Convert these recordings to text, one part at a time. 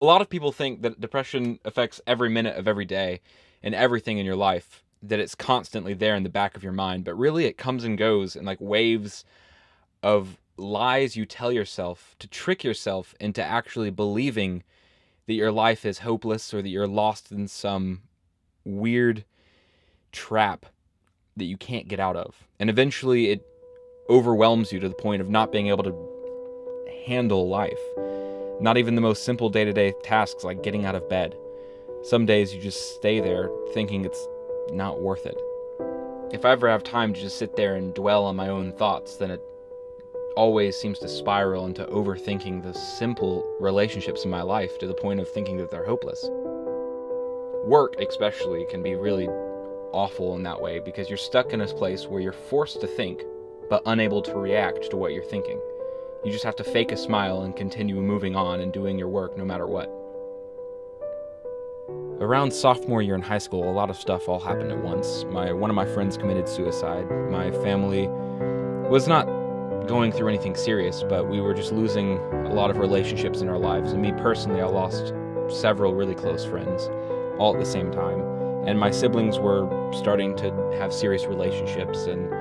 A lot of people think that depression affects every minute of every day and everything in your life, that it's constantly there in the back of your mind, but really it comes and goes in like waves of lies you tell yourself to trick yourself into actually believing that your life is hopeless or that you're lost in some weird trap that you can't get out of. And eventually it overwhelms you to the point of not being able to handle life. Not even the most simple day-to-day tasks like getting out of bed. Some days you just stay there thinking it's not worth it. If I ever have time to just sit there and dwell on my own thoughts, then it always seems to spiral into overthinking the simple relationships in my life to the point of thinking that they're hopeless. Work, especially, can be really awful in that way because you're stuck in a place where you're forced to think, but unable to react to what you're thinking. You just have to fake a smile and continue moving on and doing your work no matter what. Around sophomore year in high school, a lot of stuff all happened at once. One of my friends committed suicide. My family was not going through anything serious, but we were just losing a lot of relationships in our lives. And me personally, I lost several really close friends all at the same time. And my siblings were starting to have serious relationships and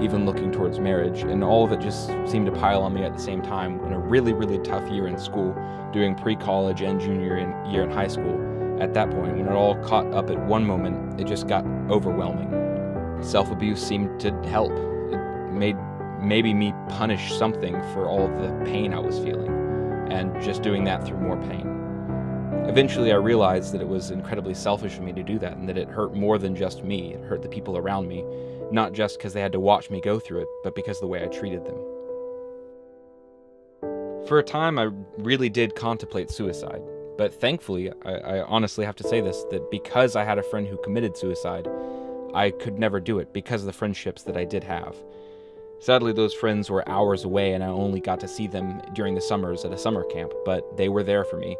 even looking towards marriage. And all of it just seemed to pile on me at the same time in a really, really tough year in school, doing pre-college and junior year in high school. At that point, when it all caught up at one moment, it just got overwhelming. Self-abuse seemed to help. It made maybe me punish something for all the pain I was feeling, and just doing that through more pain. Eventually, I realized that it was incredibly selfish of me to do that, and that it hurt more than just me. It hurt the people around me, not just because they had to watch me go through it, but because of the way I treated them. For a time, I really did contemplate suicide, but thankfully, I honestly have to say this, that because I had a friend who committed suicide, I could never do it because of the friendships that I did have. Sadly, those friends were hours away, and I only got to see them during the summers at a summer camp, but they were there for me.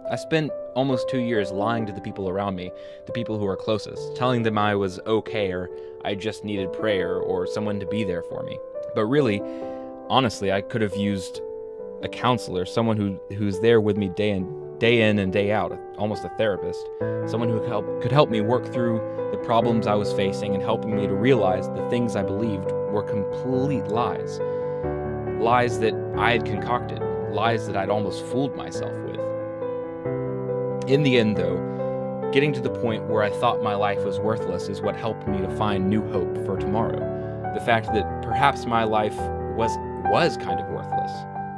I spent almost 2 years lying to the people around me, the people who were closest, telling them I was okay, or I just needed prayer, or someone to be there for me. But really, honestly, I could have used a counselor, someone who's there with me day in and day out, almost a therapist, someone who could help me work through the problems I was facing and helping me to realize the things I believed were complete lies. Lies that I had concocted, lies that I'd almost fooled myself with. In the end, though, getting to the point where I thought my life was worthless is what helped me to find new hope for tomorrow. The fact that perhaps my life was kind of worthless.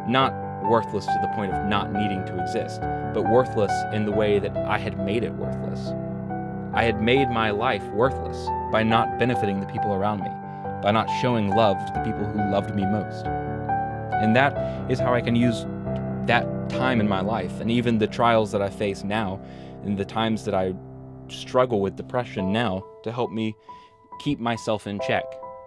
Not worthless to the point of not needing to exist, but worthless in the way that I had made it worthless. I had made my life worthless by not benefiting the people around me, by not showing love to the people who loved me most. And that is how I can use that time in my life, and even the trials that I face now, and the times that I struggle with depression now, to help me keep myself in check,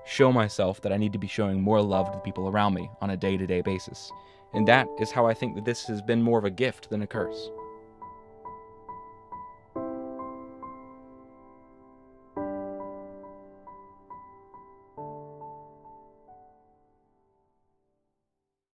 show myself that I need to be showing more love to the people around me on a day-to-day basis. And that is how I think that this has been more of a gift than a curse.